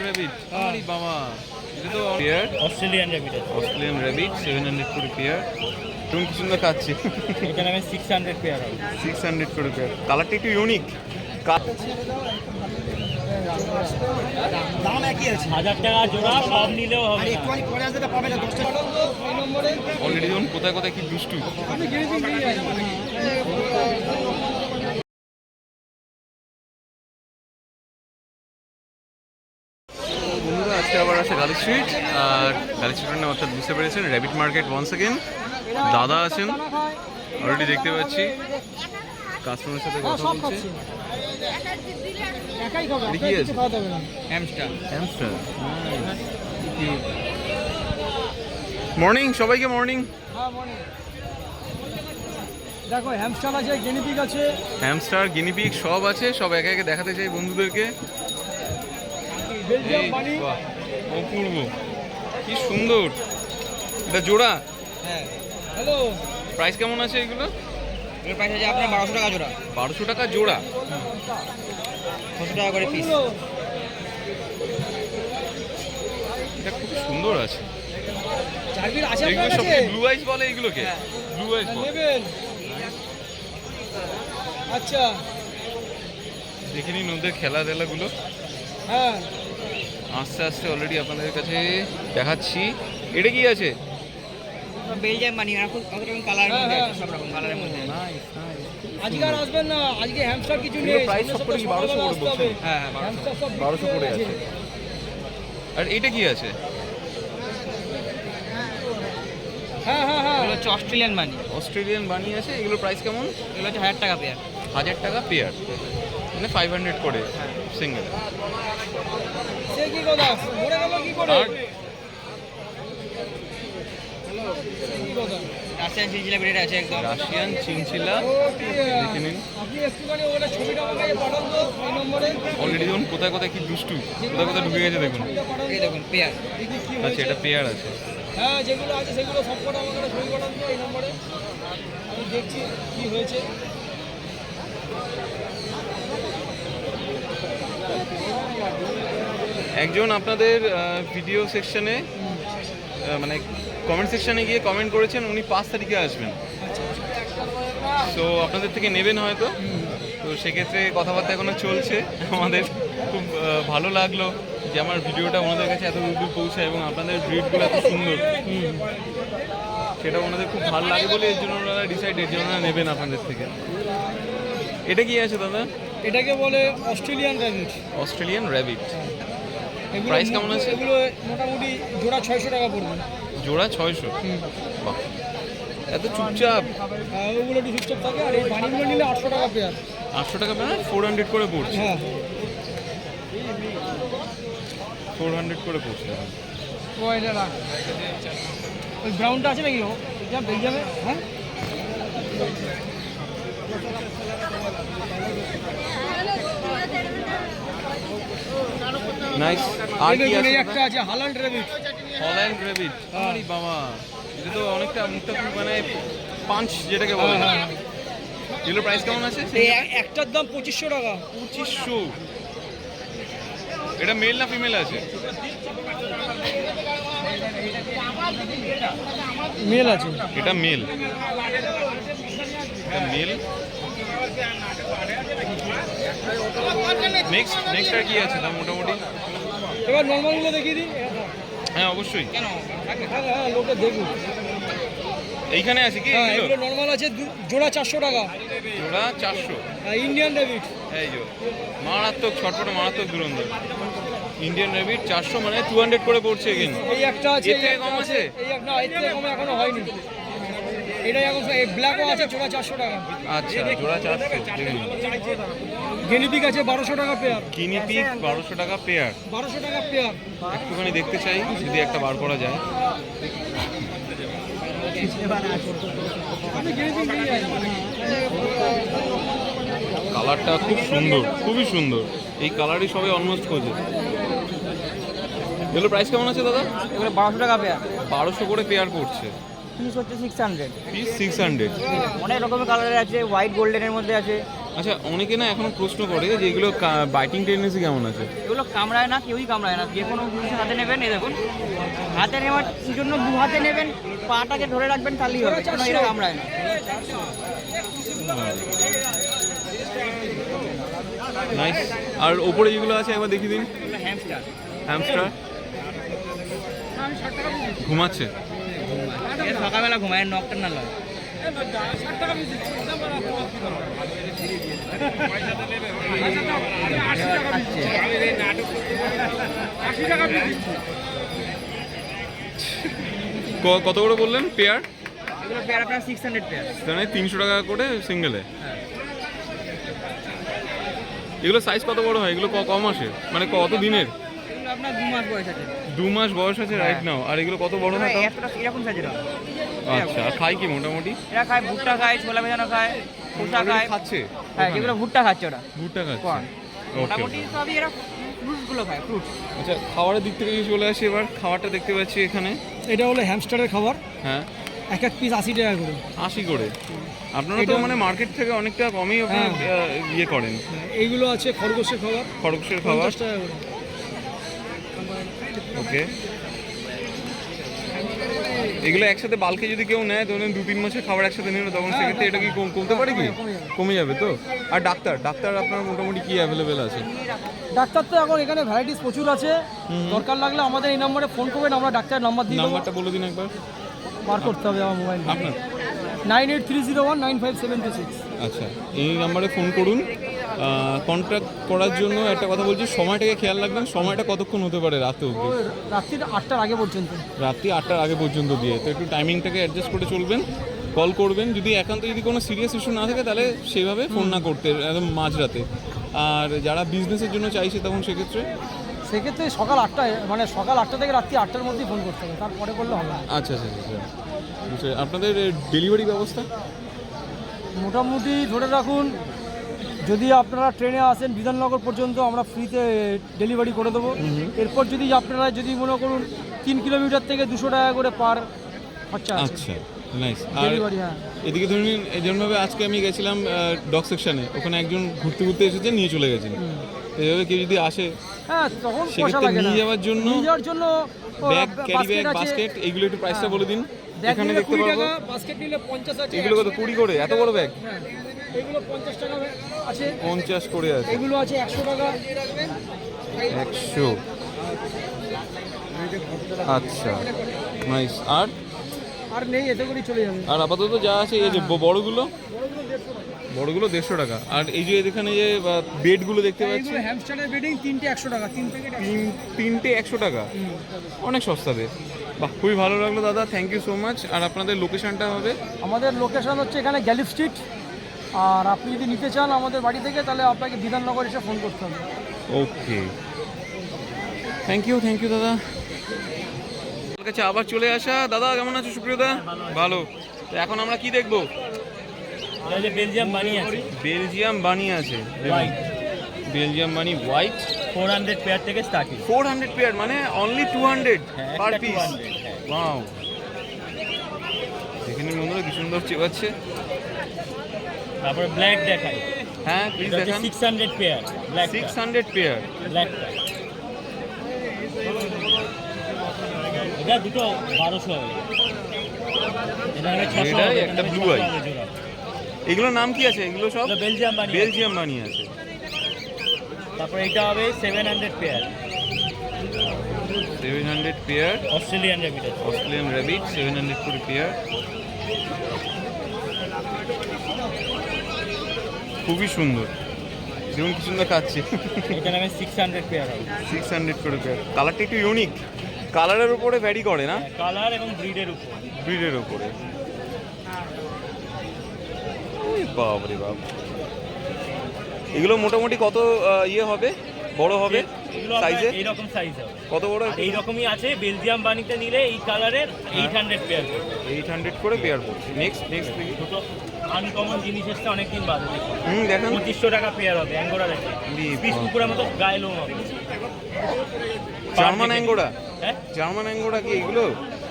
Rabbit আরে বাবা এটা তো পেয়ার অস্ট্রেলিয়ান রেবিট আছে। অস্ট্রেলিয়ান রেবিট 700 করে পেয়ার। তুমি কি সুন্দর খাচ্ছি। এখানে আমি 600 পেয়ার হবে। 600 করে পেয়ার। কালারটা একটু ইউনিক। দাম একই আছে 1000 টাকা জোড়া, সব নিলেও হবে আর না। একটু পরে আসলে পাবে না 10 টাকা অলরেডি যখন কোথায় কোথায় কি দুষ্টু। বন্ধুরা আজকে আবার আছে গালি স্ট্রিট, আর গালি স্ট্রিটের নাম অর্থাৎ বুঝতে পেরেছেন র্যাবিট মার্কেট ওয়ান্স অ্যাগেন। দাদা আছেন অলরেডি দেখতে পাচ্ছি, কাস্টমারের সাথে কথা বলছে। একাই খাবে এটা কি আছে? খাওয়া যাবে না হ্যামস্টার। হ্যামস্টার। মর্নিং সবাইকে মর্নিং। হ্যাঁ মনে দেখো হ্যামস্টার আছে, গিনিপিগ আছে। হ্যামস্টার গিনিপিগ সব আছে, সব একে একে দেখাতে চাই বন্ধুদেরকে। বেলজিয়াম এই বানি। বাহ, অপূর্ব, কি সুন্দর। এটা জোড়া? হ্যাঁ হ্যালো, প্রাইস কেমন আছে এগুলো? এর প্রাইস আছে আপনার 1200 টাকা জোড়া। 1200 টাকা জোড়া। 600 টাকা করে পিস। এটা খুব সুন্দর আছে। চার্বির আছে এগুলো আপনার সব কাছে? ব্লু আইস বলে এগুলোকে? ব্লু আইস বলে। নেবেন? আচ্ছা দেখে নিন ওদের খেলা টেলাগুলো। হ্যাঁ আস্তে আস্তে অলরেডি আপনাদের কাছে দেখাচ্ছি। এটা কি আছে? বেলজিয়াম বানি, আর খুব কত রকম কালারের মধ্যে আছে, সব রকম কালারের মধ্যে। আজকে আর আসবেন না, আজকে হ্যামস্টার কিছু এগুলো নেই। প্রাইস সব করে কি 1200 করে বলছেন? হ্যাঁ হ্যাঁ, 1200। হ্যামস্টার সব 1200 করে আছে। আর এটা কি আছে? হ্যাঁ হ্যাঁ হ্যাঁ এগুলো হচ্ছে অস্ট্রেলিয়ান বানি। অস্ট্রেলিয়ান বানি আছে। এগুলোর প্রাইস কেমন? এগুলো হচ্ছে 1000 টাকা পেয়ার। 1000 টাকা পেয়ার, মানে 500 করে সিঙ্গেল। সে কি কথা মরে গেল কি করে? আর কি কথা? রাশিয়ান সিলসিলা ব্রিড আছে একদম। রাশিয়ান চিনচিলা ও ঠিক দেখে নিন। আপনি একটুখানি ওখানে ছবিটা আমাকে পাঠান তো এই নম্বরে। অলরেডি যখন কোথায় কোথায় কি দুষ্টু, কোথায় কোথায় ঢুকে গেছে দেখুন। ছবিটা পাঠান এই তো। দেখুন পেয়ার। দেখি কি আচ্ছা হয়েছে। এটা পেয়ার আছে। হ্যাঁ যেগুলো আছে সেগুলো সব কটা আমাকে একটা ছবি পাঠান তো এই নম্বরে। আমি দেখছি কি হয়েছে। একজন আপনাদের ভিডিও সেকশনে মানে কমেন্ট সেকশনে গিয়ে কমেন্ট করেছেন উনি 5 তারিখে আসবেন। তো আপনাদের থেকে নেবেন হয়তো, তো সেক্ষেত্রে কথাবার্তা এখনো চলছে। আমাদের খুব ভালো লাগলো যে আমার ভিডিওটা ওনাদের কাছে এত দূর পৌঁছায় এবং আপনাদের ব্রিডগুলো এত সুন্দর, সেটা ওনাদের খুব ভালো লাগে বলে এর জন্য ওনারা ডিসাইডেড যে ওনারা নেবেন আপনাদের থেকে। এটা কি আছে দাদা? এটাকে বলে অস্ট্রেলিয়ান র্যাবিট। Australian rabbit. এগুলো প্রাইস কেমন আছে? এগুলো মোটামুটি জোড়া 600 টাকা পড়বে। জোড়া 600। বাহ, এত চুপচাপ। ওগুলো একটু চুপচাপ থাকে, আর এই বানিগুলো নিলে 800 টাকা পেয়ার। 800 টাকা মানে 400 করে পড়ছে। হ্যাঁ 400 করে পড়ছে। ও এটা রাখ। ওই ব্রাউনটা আছে নাকি? ও এটা বেলজিয়ামে। হ্যাঁ নাইস। আর কি দেখুন, আছে? এই একটা আছে হালান্ড র্যাবিট। Holland rabbit. আরে বাবা, এটা তো অনেকটা মুখটা খুব মানে পাঞ্চ যেটাকে বলে। এগুলোর প্রাইস কেমন আছে? এই একটার দাম 2500 টাকা। 2500। এটা মেল না ফিমেল আছে? মেল আছে। এটা মেল। এটা মেল। নেক্সট আর কি আছে দাম মোটামুটি? এবার নর্মালগুলো দেখিয়ে দিন। হ্যাঁ অবশ্যই। কেন? হ্যাঁ হ্যাঁ লোকে দেখুন। এইখানে আছে কি হ্যাঁ এগুলো? এগুলো নর্মাল আছে জোড়া 400 টাকা। জোড়া 400। Indian rabbit. এই যে মারাত্মক ছটফটে, মারাত্মক দুরন্ত। ইন্ডিয়ান রেবিট 400 মানে 200 করে পড়ছে কিন্তু। এই একটা আছে, এর থেকে কম আছে? এই একটা এর থেকে কমে এখনো হয়নি। এটাই এখন এই ব্ল্যাকও আছে জোড়া 400 টাকা। আচ্ছা জোড়া 400। দেখুন গিনিপিগ আছে 1200 টাকা পেয়ার। গিনিপিগ 1200 টাকা পেয়ার। 1200 টাকা পেয়ার। একটুখানি দেখতে চাই যদি একটা বার করা যায়। আমি গিনিপিগ নিয়ে যাই। কালারটা খুব সুন্দর, খুবই সুন্দর। এই কালারই সবাই অলমোস্ট খোঁজে। এগুলো প্রাইস কেমন আছে দাদা? এগুলো 1200 টাকা পেয়ার। 1200 করে পেয়ার পড়ছে। পিস হচ্ছে 600। পিস 600। অনেক রকমের কালারের আছে, হোয়াইট গোল্ডেনের মধ্যে আছে, আচ্ছা, অনেকে না এখনো প্রশ্ন করে যে এগুলো বাইটিং টেন্ডেন্সি কেমন আছে? এগুলো কামড়ায় না, কেউই কামড়ায় না। যে কোনো জিনিস হাতে নেবেন, এই দেখুন হাতে নেওয়ার জন্য দু হাতে নেবেন, পাটাকে ধরে রাখবেন, তাহলেই হবে। কোনো এরা কামড়ায় না। নাইস। আর ওপরে যেগুলো আছে একবার দেখিয়ে দিন। এগুলো হ্যামস্টার। হ্যামস্টার ঘুমাচ্ছে। এরা সকালবেলা ঘুমায়, নকটার্নাল হয়। কত করে বললেন পেয়ার? এগুলো পেয়ার আপনার 600 পেয়ার। মানে 300 টাকা করে সিঙ্গেলে। এগুলো সাইজ কত বড় হয়? এগুলো কম আসে মানে কত দিনের? এগুলো আপনার 2 মাস বয়স আছে। 2 মাস বয়স আছে রাইট নাও। আর এগুলো কত বড় হয়? এতটা এরকম সাইজের হয়। আচ্ছা, আর খায় কি মোটামুটি? এরা খায় ভুট্টা খায়, ছোলা ভেজানো খায়, খোসা খায়। খাচ্ছে? হ্যাঁ, যেগুলো ভুট্টা খাচ্ছে ওরা। ভুট্টা খাচ্ছে। কর্ন। ওকে। মোটামুটি সবই এরা ফ্রুটসগুলো খায়, ফ্রুটস। আচ্ছা, খাবারের দিক থেকে চলে আসি এবার। খাবারটা দেখতে পাচ্ছি এখানে। এটা হলো হ্যামস্টারের খাবার, হ্যাঁ, এক এক পিস 80 টাকা করে। 80 করে। আপনারা তো মানে মার্কেট থেকে অনেকটা কমেই আপনারা ইয়ে করেন। এইগুলো আছে খরগোশের খাবার, খরগোশের খাবার। 50 টাকা করে। ওকে। এগুলো একসাথে বালকে যদি কেউ নেয়, ধরুন 2-3 মাসের খাবার একসাথে নিল, তখন সেক্ষেত্রে এটা কি কমতে পারে কি? কমে যাবে তো? আর ডাক্তার আপনার মোটামুটি কি অ্যাভেলেবেল আছে? ডাক্তার তো এখন এখানে ভ্যারাইটিস প্রচুর আছে। দরকার লাগলে আমাদের এই নম্বরে ফোন করবেন, আমরা ডাক্তারের নাম্বার দিয়ে দেবো। নাম্বারটা বলে দিন একবার। বার করতে হবে আমার মোবাইল। আপনার 9830195726। আচ্ছা, এই নাম্বারে ফোন করুন। কন্ট্যাক্ট করার জন্য একটা কথা বলছি, সময়টাকে খেয়াল রাখবেন। সময়টা কতক্ষণ হতে পারে রাতে অবধি? রাত্রি 8টার আগে পর্যন্ত। রাত্রি 8টার আগে পর্যন্ত দিয়ে, তো একটু টাইমিংটাকে অ্যাডজাস্ট করে চলবেন। কল করবেন যদি একান্ত যদি কোনো সিরিয়াস ইস্যু না থাকে, তাহলে সেইভাবে ফোন না করতে একদম মাঝরাতে। আর যারা বিজনেসের জন্য চাইছে তখন সেক্ষেত্রে সকাল 8টায়, মানে সকাল 8টা থেকে রাত্রি 8টার মধ্যেই ফোন করতে হবে, তারপরে করলে হবে না। আচ্ছা। বুঝতে। আপনাদের ডেলিভারি ব্যবস্থা মোটামুটি ধরে রাখুন, যদি আপনারা ট্রেনে আসেন বিধাননগর পর্যন্ত, আমরা ফ্রিতে ডেলিভারি করে দেবো। এরপর যদি আপনারা মনে করুন 3 কিলোমিটার থেকে 200 টাকা করে পার খরচা আছে। আচ্ছা, নাইস। আর ডেলিভারি, হ্যাঁ। এদিকে ধরুন যেমনভাবে আজকে আমি গেছিলাম ডগ সেকশনে, ওখানে একজন ঘুরতে এসেছে, নিয়ে চলে গেছেন। এইভাবে কেউ যদি আসে, হ্যাঁ, তখন পয়সা সেক্ষেত্রে লাগে না। নিয়ে যাওয়ার জন্য ব্যাগ, ক্যারি ব্যাগ, আছে। বাস্কেট, এগুলো একটু প্রাইসটা বলে দিন। ব্যাগ এখানে নিলে দেখতে 20 পারবো। টাকা, বাস্কেট নিলে 50 আছে। এগুলো কত? 20 করে? এত বড় ব্যাগ? হ্যাঁ, এগুলো 50 টাকা আছে। 50 করে আছে। এগুলো আছে 100 টাকা। 100। আচ্ছা, নাইস। আর নেই, এতে করেই চলে যাবে। আর আপাতত যা আছে এই যে বড়গুলো 150 টাকা। আর এই যে এখানে যে বেডগুলো দেখতে পাচ্ছি, এগুলো হ্যামস্টারের বেডিং, 3টে 100 টাকা, 3 প্যাকেট। তিনটে 100 টাকা। অনেক সস্তাতে। বাহ, খুবই ভালো লাগলো দাদা, থ্যাংক ইউ সো মাচ। আর আপনাদের লোকেশনটা হবে? আমাদের লোকেশন হচ্ছে এখানে গ্যালিফ স্ট্রিট। আর আপনি যদি নিতে চান আমাদের বাড়ি থেকে, তাহলে আপনাকে বিধাননগর এসে ফোন করতে হবে। ওকে, থ্যাংক ইউ দাদা। আমার কাছে আবার চলে আসা। দাদা কেমন আছো? সুপ্রিয়দা ভালো। তো এখন আমরা কি দেখবো? বেলজিয়াম বানি আছে। বেলজিয়াম বানি আছে। বেলজিয়াম বানি হোয়াইট। 400 পেয়ার থেকে স্টার্টিং। 400 পেয়ার মানে অনলি 200 পার একটা পিস। 200, ওয়াও, এখানে বন্ধুরা কি সুন্দর চেপাচ্ছে। তারপর ব্ল্যাক দেখাই। হ্যাঁ, প্লিজ দেখান। 600 পেয়ার ব্ল্যাক। 600 পেয়ার ব্ল্যাকটা এটা দুটো 1200 হবে। এটা হবে 600 এটাই হবে, একটা এটা ব্লু 600 আই। হবে জোড়া। এগুলোর নাম কি আছে? এগুলো সব এটা বেলজিয়াম বানি। বেলজিয়াম বানি আছে। তারপর এটা হবে 700 পেয়ার 700 পেয়ার অস্ট্রেলিয়ান র্যাবিট আছে। অস্ট্রেলিয়ান র্যাবিট 700 করে পেয়ার। খুবই সুন্দর, দেখুন কি সুন্দর খাচ্ছে। এটা হবে 600 পেয়ার হবে। 600 করে পেয়ার। কালারটা একটু ইউনিক, কালারের উপরে ভ্যারি করে না, কালার এবং ব্রিডের উপর। ব্রিডের উপরে। ওই বাপ রে বাপ, এগুলো মোটামুটি কত ইয়ে হবে, বড় হবে এগুলো সাইজে? এইরকম সাইজ হবে। কত বড়? এই রকমই আছে। বেলজিয়াম বানিতে নিলে এই কালারের 800 পেয়ার। 800 করে পেয়ার পড়ছে। নেক্সট দেখি। দুটো আনকমন জিনিস এসছে অনেকদিন বাদে। দেখেন 2500 টাকা পেয়ার হবে। অ্যাঙ্গোরা দেখে পিস কুকুরের মতো গায়ে লোম হবে। German angora. হ্যাঁ, জার্মান অ্যাঙ্গোরা কি এগুলো?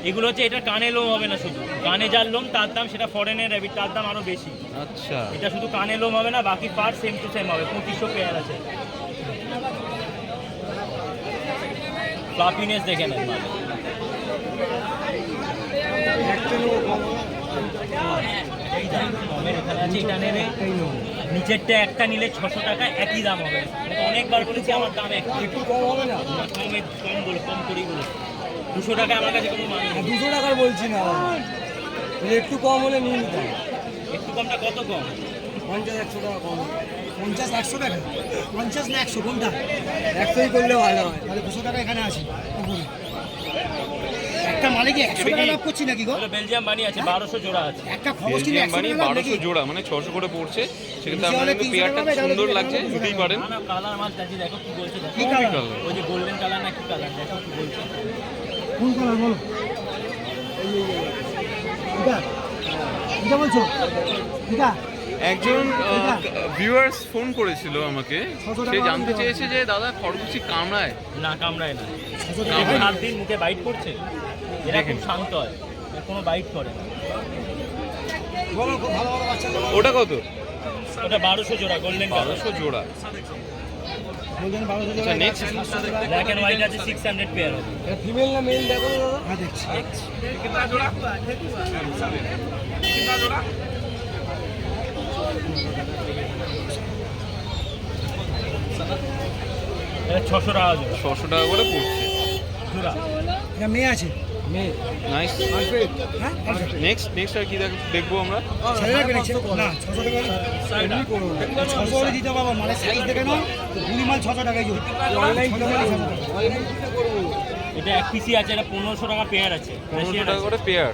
এগুলো হচ্ছে এটা কানে লোম হবে না, শুধু কানে যার লোম তার দাম, সেটা ফরেনের র্যাবিট তার দাম আরও বেশি। আচ্ছা, এটা শুধু কানে লোম হবে না, বাকি পার সেম টু সেম হবে। 2500 পেয়ার আছে। ফ্লাফিনেস দেখে নেন মানে। এখানে আছে, এটা নেবে নিচেরটা একটা নিলে 600 টাকা, একই দাম হবে। অনেকবার বলেছি আমার দাম একটু কম হবে না, কম করেই বলেছি। 200 টাকা আমার কাছে কোনো মানে নেই। 200 টাকার বলছি না, একটু কম হলে নিয়ে নিতাম। একটু কমটা কত কম? 50-100 টাকা কম। 50-100 টাকা? 50 না 100 কোনটা? 100ই করলে ভালো হয়। তাহলে 200 টাকা এখানে আছে একটা মালিকে 100 টাকা লাভ করছি নাকি গো? বেলজিয়াম বানি আছে, 1200 জোড়া আছে। একটা খরচ কিনে বেলজিয়াম বানি 1200 জোড়া, মানে 600 করে পড়ছে। সেক্ষেত্রে আপনার কিন্তু পেয়ারটা সুন্দর লাগছে, নিতেই পারেন। না কালার মাছ দেখি, দেখো কি বলছে, দেখো কি কালার? ওই যে গোল্ডেন কালার না কি কালার, দেখো কি বলছে। কোন কালার বলো? এটা এটা বলছো? এটা একজন ভিউয়ার্স ফোন করেছিল আমাকে, সে জানতে চেয়েছে যে দাদা খরগোশী কামড়ায়? না কামড়ায় না। এখন হাত দিন মুখে বাইট করছে, এরা খুব শান্ত হয়, এর কোনো বাইট করে না। ওটা কত? ওটা 1200 জোড়া, গোল্ডেন কালার। 1200 জোড়া। আচ্ছা, নেক্সট ব্ল্যাক এন্ড হোয়াইট আছে, 600 পেয়ার আছে। এটা ফিমেল না মেল দেখো দাদা? হ্যাঁ দেখছি। এটা 600 টাকা জোড়া। 600 টাকা করে পড়ছে। জোড়া এটা মেয়ে আছে? মেয়ে। নাইস। হ্যাঁ নেক্সট আর কি দেখবো আমরা? ছেলেরা কিনেছে না 600 টাকা এমনি করো 600 করে দিতে বাবা, মানে সাইজ দেখে নাও, তো গুলি মাল 600 টাকায় দিও। অনলাইন করব। এটা এক পিসি আছে, এটা 1500 টাকা পেয়ার আছে। 1500 টাকা করে পেয়ার।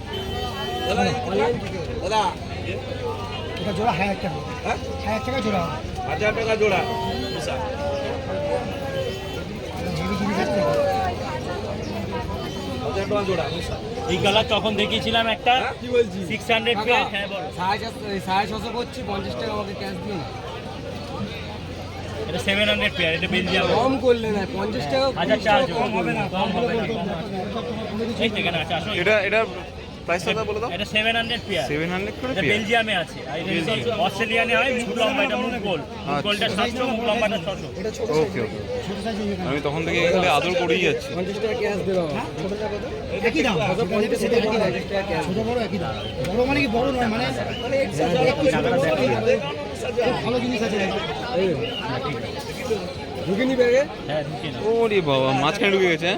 দাদা এটা জোড়া 1000 টাকা। হ্যাঁ 1000 টাকা জোড়া। 1000 টাকা জোড়া। এই কালার তখন দেখিয়েছিলাম একটা, কি বলছি 600 পেয়ার। হ্যাঁ বলো। 650 করছি, 50 টাকা আমাকে ক্যাশ দিন। এটা 700 পেয়ার, এটা বেলজিয়াম। কম করলে না 50 টাকা। 1000 চার্জ কম হবে না, কম হবে না। এই দেখেন আছে, আসো। এটা প্রাইস কত বলে দাও? এটা 700 পেয়ার, 700 করে এটা পেয়ার। বেলজিয়ামে আছে। আর এটা অস্ট্রেলিয়ানে হয়, মুখ লম্বা, এটা মুখ গোল। মুখ গোলটা 700, মুখ লম্বাটা 600। ওকে ওকে, আমি তখন থেকে এখানে আদর করেই যাচ্ছি। 50 টাকা ক্যাশ দেবো। ছোট টাকা তো একই দাম, সেটা একই দাম। ছোট বড় একই দাম। বড় মানে কি বড় নয়, মানে ভালো জিনিস আছে। এই ঢুকে নি ব্যাগে? হ্যাঁ ঢুকে না। ওরে বাবা, মাঝখানে ঢুকে গেছে।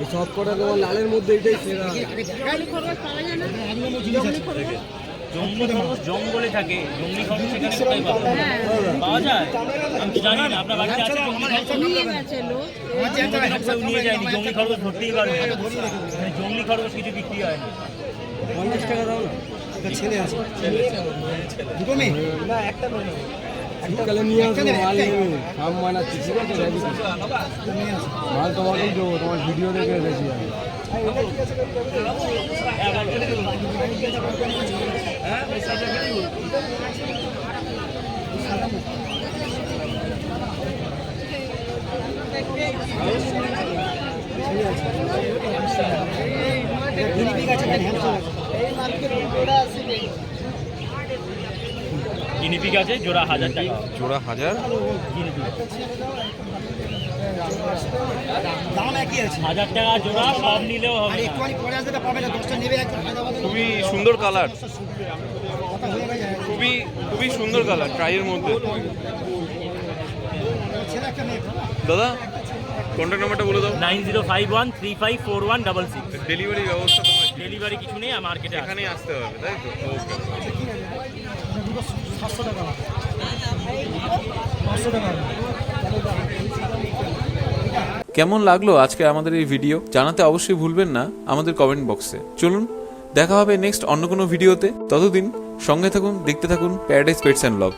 এই সব কটা তোমার লালের মধ্যে এটাই সেরা। জঙ্গলে থাকে, জঙ্গলি খরচ সেখানে কোথায় পাওয়া যায়? আমি তো জানি না, আপনার বাড়িতে আছে জঙ্গলি খরচ? নিয়ে যায়নি, জঙ্গলি খরচ ধরতেই পারবে না। জঙ্গলি খরচ কিছু বিক্রি হয় না। 50 টাকা দাও না। এটা ছেলে আছে, দুটো মেয়ে না একটা মেয়ে। শীতকালে নিয়ে আসবো, মাল নেবে, খাম বানাচ্ছি, ঠিক আছে? মাল তোমাকেই দেবো, তোমার ভিডিও দেখে এসেছি আমি। গিনিপিগ আছে, জোড়া 1000 টাকা। জোড়া 1000। দাম একই আছে, 1000 টাকা জোড়া, সব নিলেও হবে না। খুবই সুন্দর কালার, খুবই সুন্দর কালার, ট্রাইয়ের মধ্যে। দাদা কন্ট্যাক্ট নাম্বারটা বলে দাও। 9051354166। ডেলিভারি ব্যবস্থা তোমার? ডেলিভারি কিছু নেই, মার্কেটে এখানেই আসতে হবে, তাই তো? ওকে। 700 টাকা 500 টাকা। কেমন লাগলো আজকে আমাদের এই ভিডিও জানাতে অবশ্যই ভুলবেন না আমাদের কমেন্ট বক্সে। চলুন দেখা হবে নেক্সট অন্য কোনো ভিডিওতে। ততদিন সঙ্গে থাকুন, দেখতে থাকুন প্যারাডাইস পেটস অ্যান্ড ব্লগ।